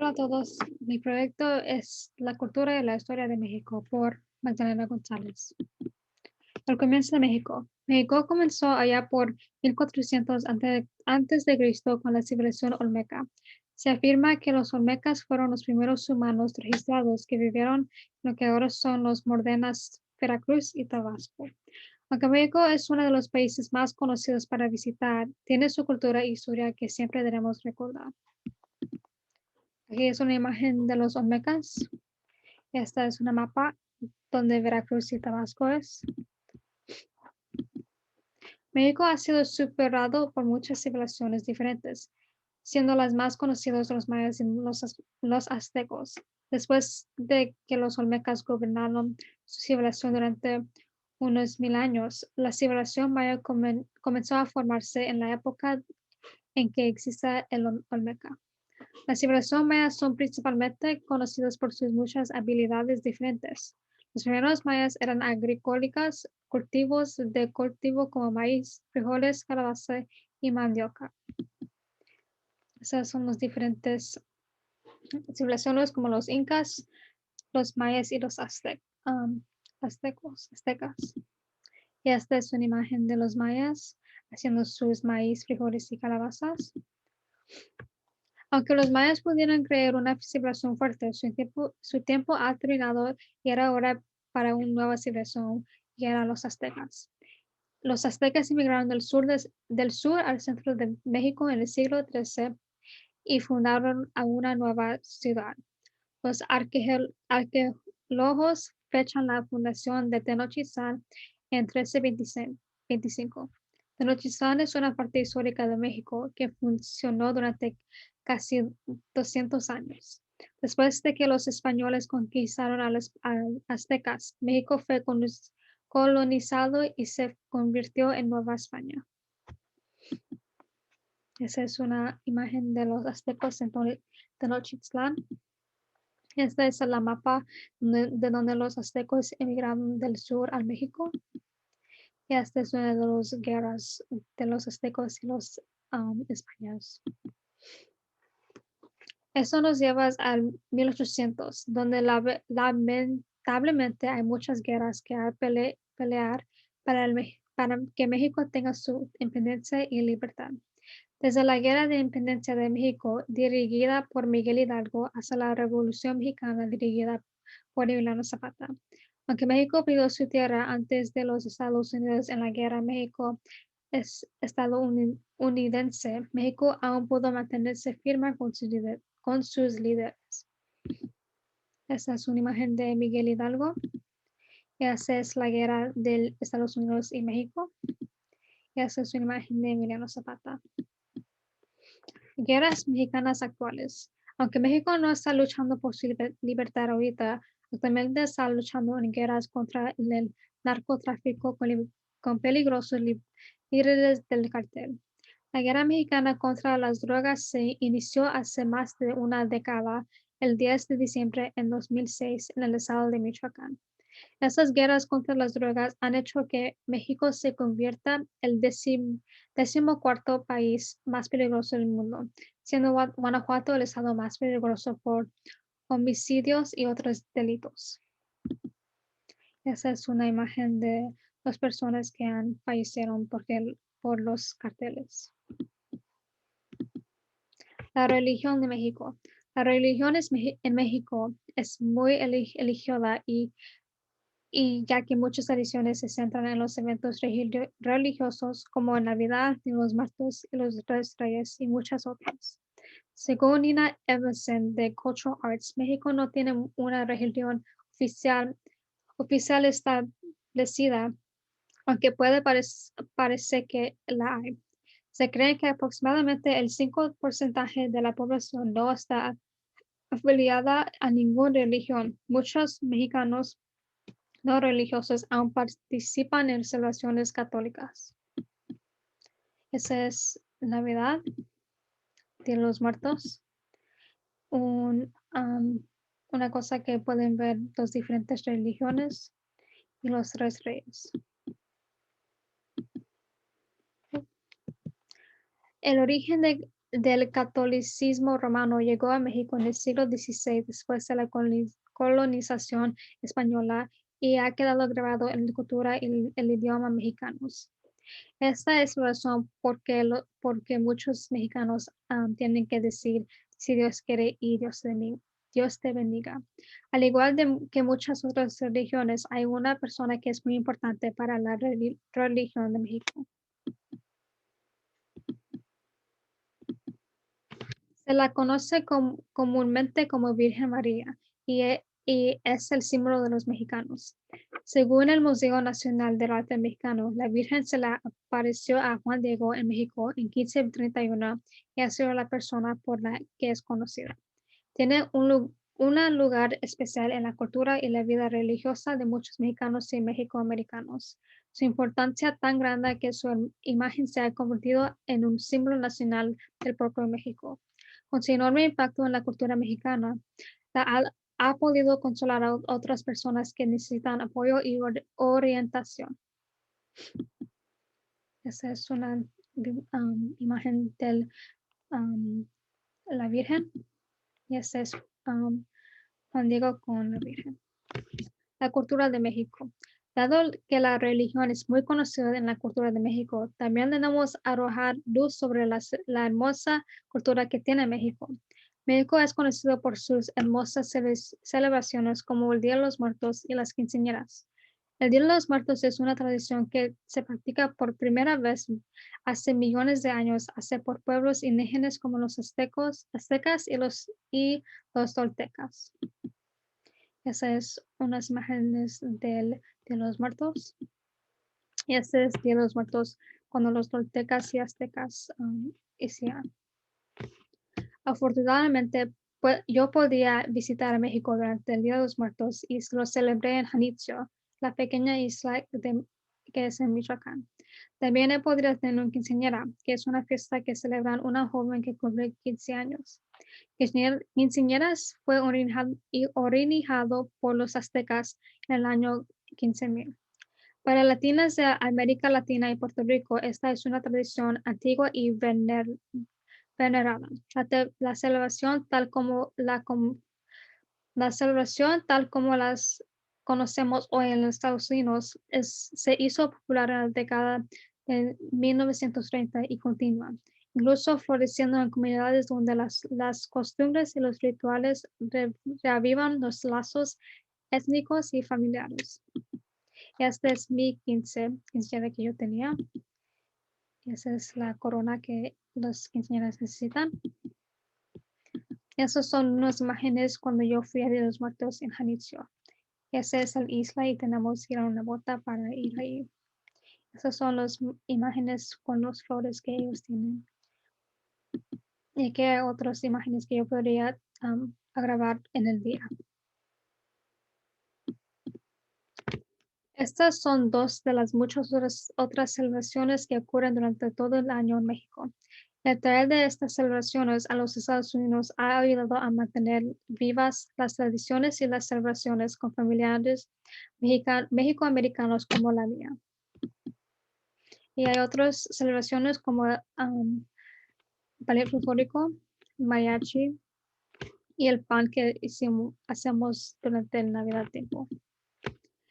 Hola a todos, mi proyecto es La cultura y la historia de México por Magdalena González. El comienzo de México. México comenzó allá por 1400 antes de Cristo con la civilización olmeca. Se afirma que los olmecas fueron los primeros humanos registrados que vivieron en lo que ahora son los modernas Veracruz y Tabasco. Aunque México es uno de los países más conocidos para visitar, tiene su cultura e historia que siempre debemos recordar. Aquí es una imagen de los olmecas. Esta es una mapa donde Veracruz y Tabasco es. México ha sido superado por muchas civilizaciones diferentes, siendo las más conocidas los mayas y los aztecos. Después de que los olmecas gobernaron su civilización durante unos 1000 años, la civilización maya comenzó a formarse en la época en que existe el olmeca. Las civilizaciones mayas son principalmente conocidas por sus muchas habilidades diferentes. Los primeros mayas eran agrícolas, cultivos de cultivo como maíz, frijoles, calabaza y mandioca. Esas son las diferentes civilizaciones como los incas, los mayas y los aztecas. Y esta es una imagen de los mayas haciendo sus maíz, frijoles y calabazas. Aunque los mayas pudieran crear una civilización fuerte, su tiempo ha terminado y era hora para una nueva civilización, y eran los aztecas. Los aztecas emigraron del sur al centro de México en el siglo XIII y fundaron a una nueva ciudad. Los arqueólogos fechan la fundación de Tenochtitlán en 1325. Tenochtitlán es una parte histórica de México que funcionó durante casi 200 años. Después de que los españoles conquistaron a los aztecas, México fue colonizado y se convirtió en Nueva España. Esa es una imagen de los aztecas en Tenochtitlán. Esta es la mapa de donde los aztecos emigraron del sur al México. Y esta es una de las guerras de los aztecos y los españoles. Eso nos lleva al 1800, donde lamentablemente hay muchas guerras que hay pelear para que México tenga su independencia y libertad. Desde la Guerra de Independencia de México, dirigida por Miguel Hidalgo, hasta la Revolución Mexicana, dirigida por Emiliano Zapata. Aunque México perdió su tierra antes de los Estados Unidos en la guerra, México es estadounidense. México aún pudo mantenerse firme con sus líderes. Esta es una imagen de Miguel Hidalgo. Esa es la guerra de Estados Unidos y México. Esa es una imagen de Emiliano Zapata. Guerras mexicanas actuales. Aunque México no está luchando por su libertad ahorita, actualmente está luchando en guerras contra el narcotráfico con peligrosos líderes del cartel. La guerra mexicana contra las drogas se inició hace más de una década, el 10 de diciembre en 2006, en el estado de Michoacán. Estas guerras contra las drogas han hecho que México se convierta en el 14º país más peligroso del mundo, siendo Guanajuato el estado más peligroso por homicidios y otros delitos. Esa es una imagen de las personas que han fallecido por los carteles. La religión de México. La religión en México es muy elegida y ya que muchas tradiciones se centran en los eventos religiosos como Navidad, los Muertos y los Reyes y muchas otras. Según Nina Evanson de Cultural Arts, México no tiene una religión oficial establecida, aunque puede parecer que la hay. Se cree que aproximadamente el 5% de la población no está afiliada a ninguna religión. Muchos mexicanos no religiosos aún participan en celebraciones católicas. Esa es Navidad, Día de los Muertos. Una cosa que pueden ver las diferentes religiones y los 3 reyes. El origen del catolicismo romano llegó a México en el siglo XVI después de la colonización española y ha quedado grabado en la cultura y el idioma mexicanos. Esta es la razón porque muchos mexicanos tienen que decir si Dios quiere y Dios te bendiga. Al igual que muchas otras religiones, hay una persona que es muy importante para la religión de México. Se la conoce comúnmente como Virgen María y es el símbolo de los mexicanos. Según el Museo Nacional del Arte Mexicano, la Virgen se la apareció a Juan Diego en México en 1531 y ha sido la persona por la que es conocida. Tiene un lugar especial en la cultura y la vida religiosa de muchos mexicanos y mexicoamericanos. Su importancia tan grande que su imagen se ha convertido en un símbolo nacional del propio México. Con su enorme impacto en la cultura mexicana, ha podido consolar a otras personas que necesitan apoyo y orientación. Esa es una imagen de la Virgen y ese es Juan Diego con la Virgen. La cultura de México. Dado que la religión es muy conocida en la cultura de México, también debemos arrojar luz sobre la hermosa cultura que tiene México. México es conocido por sus hermosas celebraciones como el Día de los Muertos y las quinceañeras. El Día de los Muertos es una tradición que se practica por primera vez hace millones de años hace por pueblos indígenas como los aztecas y los toltecas. Esas es unas imágenes de los muertos. Y ese es Día de los Muertos cuando los toltecas y aztecas hicieron. Afortunadamente, yo podía visitar México durante el Día de los Muertos y lo celebré en Janitzio, la pequeña isla que es en Michoacán. También he podido tener un quinceañera, que es una fiesta que celebran una joven que cumple 15 años. Quinceañeras fue originado por los aztecas en el año 15,000. Para latinas de América Latina y Puerto Rico, esta es una tradición antigua y venerada. La celebración tal como las conocemos hoy en los Estados Unidos se hizo popular en la década de 1930 y continúa, incluso floreciendo en comunidades donde las costumbres y los rituales reavivan los lazos étnicos y familiares. Esta es mi quinceañera que yo tenía. Esa es la corona que los quinceañeras necesitan. Esas son unas imágenes cuando yo fui a Día de los Muertos en Janitzio. Esa es la isla y tenemos que ir a una bota para ir ahí. Esas son las imágenes con las flores que ellos tienen. Y que otras imágenes que yo podría grabar en el día. Estas son dos de las muchas otras celebraciones que ocurren durante todo el año en México. El traer de estas celebraciones a los Estados Unidos ha ayudado a mantener vivas las tradiciones y las celebraciones con familiares mexicoamericanos como la mía. Y hay otras celebraciones como ballet folclórico, mariachi y el pan que hacemos durante el Navidad tiempo.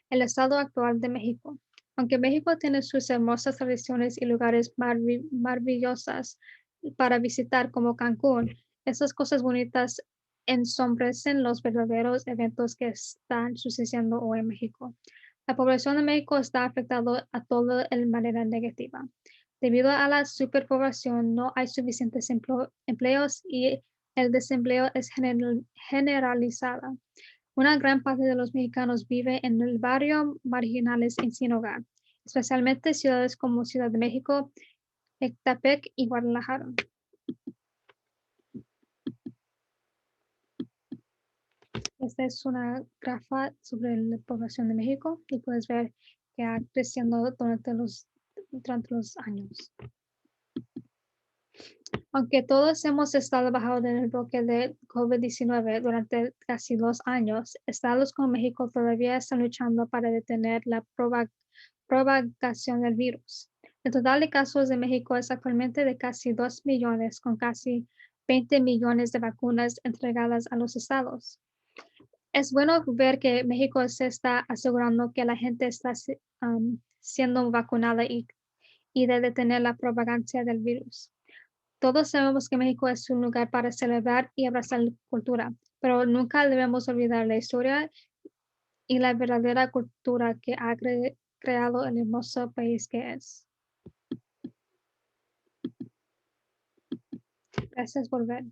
El estado actual de México. Aunque México tiene sus hermosas tradiciones y lugares maravillosas para visitar como Cancún, esas cosas bonitas ensombrecen los verdaderos eventos que están sucediendo hoy en México. La población de México está afectada a todo de manera negativa. Debido a la superpoblación, no hay suficientes empleos y el desempleo es generalizado. Una gran parte de los mexicanos vive en el barrio marginales y sin hogar, especialmente ciudades como Ciudad de México, Ecatepec y Guadalajara. Esta es una grafa sobre la población de México y puedes ver que ha creciendo durante los años. Aunque todos hemos estado bajo el bloque de COVID-19 durante casi 2 años, estados como México todavía están luchando para detener la propagación del virus. El total de casos de México es actualmente de casi 2 millones, con casi 20 millones de vacunas entregadas a los estados. Es bueno ver que México se está asegurando que la gente está siendo vacunada y de detener la propagancia del virus. Todos sabemos que México es un lugar para celebrar y abrazar la cultura, pero nunca debemos olvidar la historia y la verdadera cultura que ha creado el hermoso país que es. Gracias por ver.